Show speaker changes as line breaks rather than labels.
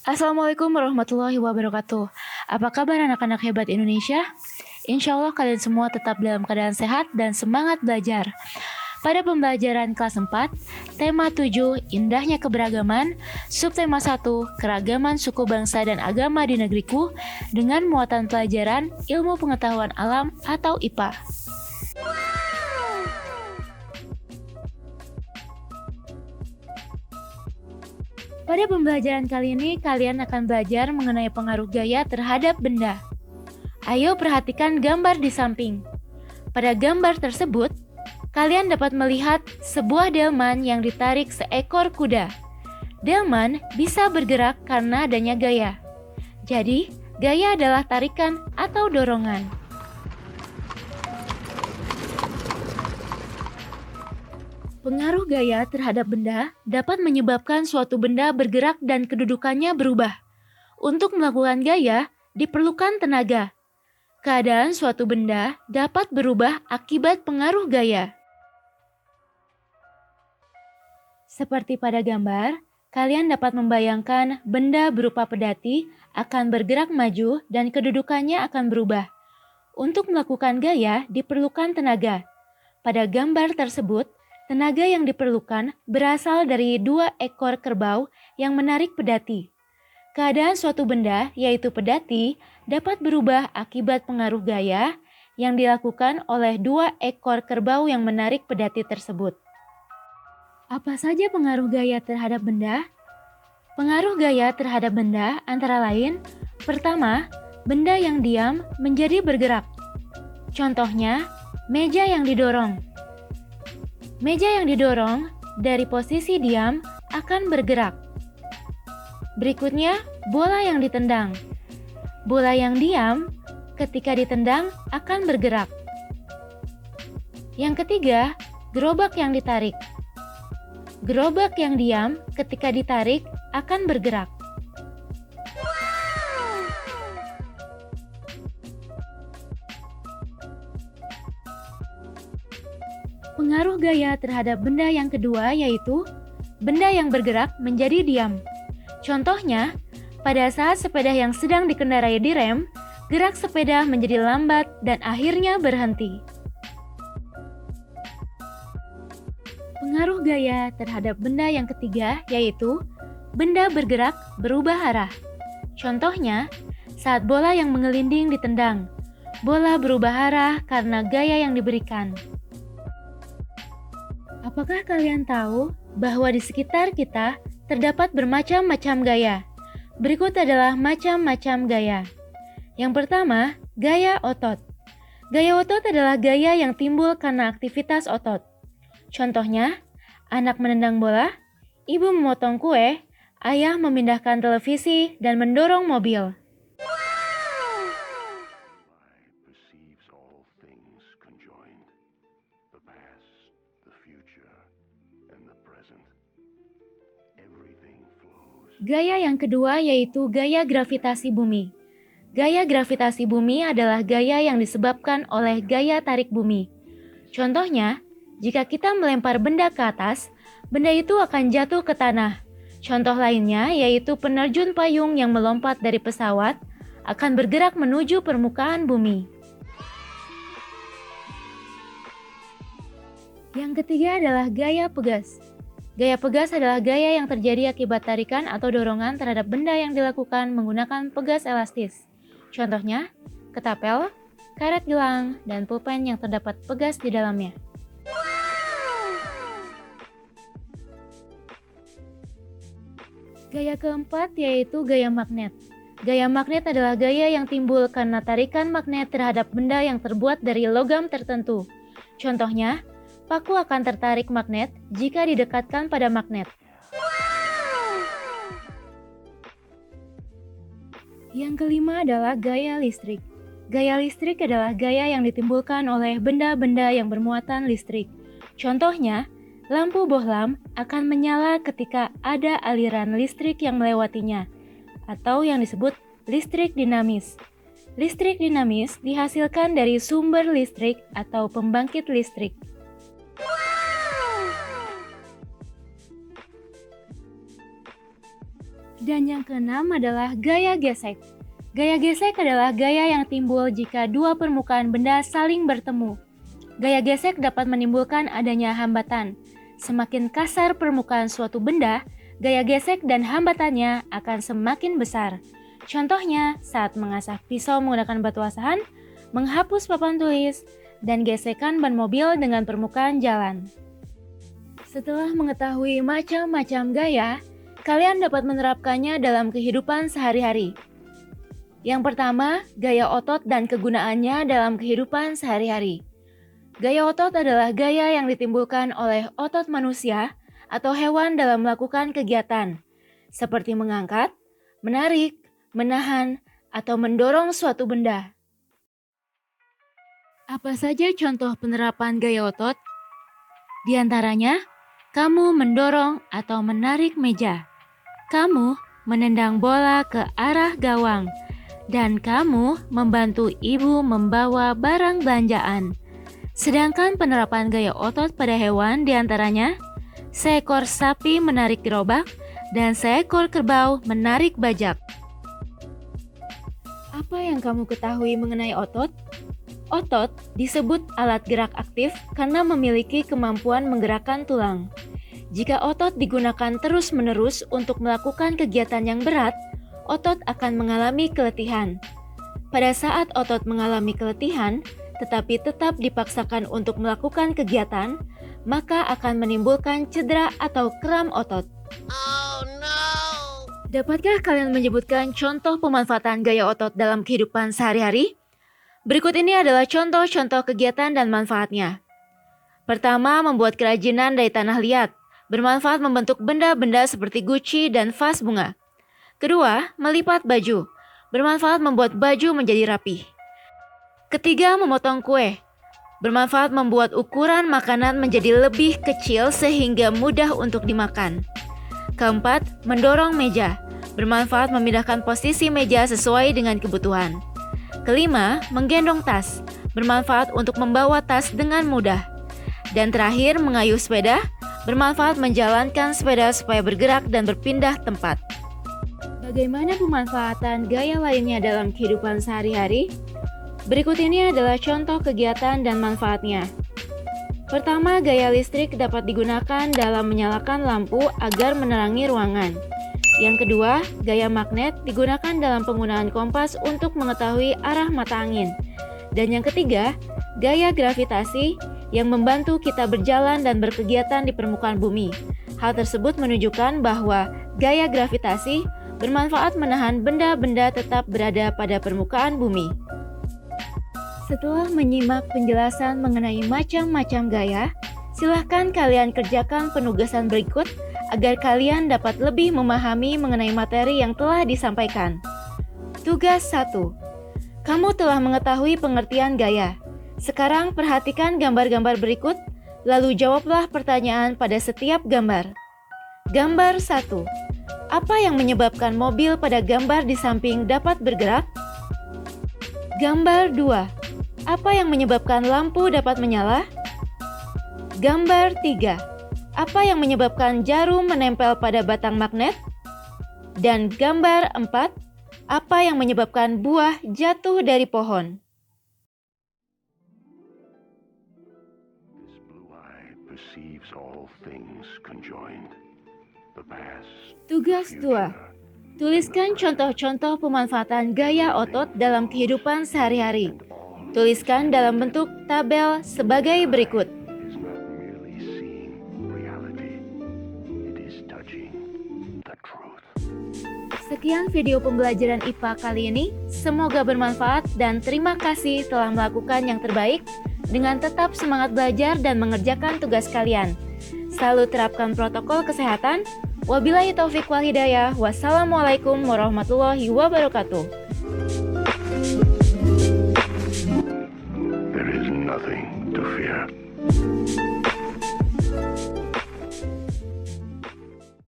Assalamualaikum warahmatullahi wabarakatuh. Apa kabar anak-anak hebat Indonesia? Insya Allah kalian semua tetap dalam keadaan sehat dan semangat belajar. Pada pembelajaran kelas 4, tema 7, indahnya keberagaman, subtema 1, keragaman suku bangsa dan agama di negeriku, dengan muatan pelajaran ilmu pengetahuan alam atau IPA. Pada pembelajaran kali ini, kalian akan belajar mengenai pengaruh gaya terhadap benda. Ayo perhatikan gambar di samping. Pada gambar tersebut, kalian dapat melihat sebuah delman yang ditarik seekor kuda. Delman bisa bergerak karena adanya gaya. Jadi, gaya adalah tarikan atau dorongan. Pengaruh gaya terhadap benda dapat menyebabkan suatu benda bergerak dan kedudukannya berubah. Untuk melakukan gaya, diperlukan tenaga. Keadaan suatu benda dapat berubah akibat pengaruh gaya. Seperti pada gambar, kalian dapat membayangkan benda berupa pedati akan bergerak maju dan kedudukannya akan berubah. Untuk melakukan gaya, diperlukan tenaga. Pada gambar tersebut, tenaga yang diperlukan berasal dari 2 ekor kerbau yang menarik pedati. Keadaan suatu benda, yaitu pedati, dapat berubah akibat pengaruh gaya yang dilakukan oleh 2 ekor kerbau yang menarik pedati tersebut. Apa saja pengaruh gaya terhadap benda? Pengaruh gaya terhadap benda antara lain, pertama, benda yang diam menjadi bergerak. Contohnya, meja yang didorong. Meja yang didorong dari posisi diam akan bergerak. Berikutnya, bola yang ditendang. Bola yang diam ketika ditendang akan bergerak. Yang ketiga, gerobak yang ditarik. Gerobak yang diam ketika ditarik akan bergerak. Pengaruh gaya terhadap benda yang kedua yaitu benda yang bergerak menjadi diam. Contohnya, pada saat sepeda yang sedang dikendarai direm, gerak sepeda menjadi lambat dan akhirnya berhenti. Pengaruh gaya terhadap benda yang ketiga yaitu benda bergerak berubah arah. Contohnya, saat bola yang mengelinding ditendang, bola berubah arah karena gaya yang diberikan. Apakah kalian tahu bahwa di sekitar kita terdapat bermacam-macam gaya? Berikut adalah macam-macam gaya. Yang pertama, gaya otot. Gaya otot adalah gaya yang timbul karena aktivitas otot. Contohnya, anak menendang bola, ibu memotong kue, ayah memindahkan televisi, dan mendorong mobil. Gaya yang kedua yaitu gaya gravitasi bumi. Gaya gravitasi bumi adalah gaya yang disebabkan oleh gaya tarik bumi. Contohnya, jika kita melempar benda ke atas, benda itu akan jatuh ke tanah. Contoh lainnya yaitu penerjun payung yang melompat dari pesawat akan bergerak menuju permukaan bumi. Yang ketiga adalah gaya pegas. Gaya pegas adalah gaya yang terjadi akibat tarikan atau dorongan terhadap benda yang dilakukan menggunakan pegas elastis. Contohnya, ketapel, karet gelang, dan pulpen yang terdapat pegas di dalamnya. Gaya keempat yaitu gaya magnet. Gaya magnet adalah gaya yang timbul karena tarikan magnet terhadap benda yang terbuat dari logam tertentu. Contohnya, paku akan tertarik magnet jika didekatkan pada magnet. Yang kelima adalah gaya listrik. Gaya listrik adalah gaya yang ditimbulkan oleh benda-benda yang bermuatan listrik. Contohnya, lampu bohlam akan menyala ketika ada aliran listrik yang melewatinya, atau yang disebut listrik dinamis. Listrik dinamis dihasilkan dari sumber listrik atau pembangkit listrik. Dan yang keenam adalah gaya gesek. Gaya gesek adalah gaya yang timbul jika dua permukaan benda saling bertemu. Gaya gesek dapat menimbulkan adanya hambatan. Semakin kasar permukaan suatu benda, gaya gesek dan hambatannya akan semakin besar. Contohnya saat mengasah pisau menggunakan batu asahan, menghapus papan tulis, dan gesekan ban mobil dengan permukaan jalan. Setelah mengetahui macam-macam gaya, kalian dapat menerapkannya dalam kehidupan sehari-hari. Yang pertama, gaya otot dan kegunaannya dalam kehidupan sehari-hari. Gaya otot adalah gaya yang ditimbulkan oleh otot manusia atau hewan dalam melakukan kegiatan, seperti mengangkat, menarik, menahan, atau mendorong suatu benda. Apa saja contoh penerapan gaya otot? Di antaranya, kamu mendorong atau menarik meja, kamu menendang bola ke arah gawang, dan kamu membantu ibu membawa barang belanjaan. Sedangkan penerapan gaya otot pada hewan diantaranya, seekor sapi menarik gerobak dan seekor kerbau menarik bajak. Apa yang kamu ketahui mengenai otot? Otot disebut alat gerak aktif karena memiliki kemampuan menggerakkan tulang. Jika otot digunakan terus-menerus untuk melakukan kegiatan yang berat, otot akan mengalami keletihan. Pada saat otot mengalami keletihan, tetapi tetap dipaksakan untuk melakukan kegiatan, maka akan menimbulkan cedera atau kram otot. Oh no! Dapatkah kalian menyebutkan contoh pemanfaatan gaya otot dalam kehidupan sehari-hari? Berikut ini adalah contoh-contoh kegiatan dan manfaatnya. Pertama, membuat kerajinan dari tanah liat, bermanfaat membentuk benda-benda seperti guci dan vas bunga. Kedua, melipat baju, bermanfaat membuat baju menjadi rapih. Ketiga, memotong kue. Bermanfaat membuat ukuran makanan menjadi lebih kecil sehingga mudah untuk dimakan. Keempat, mendorong meja. Bermanfaat memindahkan posisi meja sesuai dengan kebutuhan. Kelima, menggendong tas. Bermanfaat untuk membawa tas dengan mudah. Dan terakhir, mengayuh sepeda. Bermanfaat menjalankan sepeda supaya bergerak dan berpindah tempat. Bagaimana pemanfaatan gaya lainnya dalam kehidupan sehari-hari? Berikut ini adalah contoh kegiatan dan manfaatnya. Pertama, gaya listrik dapat digunakan dalam menyalakan lampu agar menerangi ruangan. Yang kedua, gaya magnet digunakan dalam penggunaan kompas untuk mengetahui arah mata angin. Dan yang ketiga, gaya gravitasi yang membantu kita berjalan dan berkegiatan di permukaan bumi. Hal tersebut menunjukkan bahwa gaya gravitasi bermanfaat menahan benda-benda tetap berada pada permukaan bumi. Setelah menyimak penjelasan mengenai macam-macam gaya, silahkan kalian kerjakan penugasan berikut agar kalian dapat lebih memahami mengenai materi yang telah disampaikan. Tugas 1. Kamu telah mengetahui pengertian gaya. Sekarang perhatikan gambar-gambar berikut, lalu jawablah pertanyaan pada setiap gambar. Gambar 1. Apa yang menyebabkan mobil pada gambar di samping dapat bergerak? Gambar 2. Apa yang menyebabkan lampu dapat menyala? Gambar 3. Apa yang menyebabkan jarum menempel pada batang magnet? Dan gambar 4. Apa yang menyebabkan buah jatuh dari pohon? Tugas 2. Tuliskan contoh-contoh pemanfaatan gaya otot dalam kehidupan sehari-hari. Tuliskan dalam bentuk tabel sebagai berikut. Sekian video pembelajaran IPA kali ini. Semoga bermanfaat dan terima kasih telah melakukan yang terbaik dengan tetap semangat belajar dan mengerjakan tugas kalian. Selalu terapkan protokol kesehatan. Wabillahi taufik wal hidayah. Wassalamualaikum warahmatullahi wabarakatuh.
There is nothing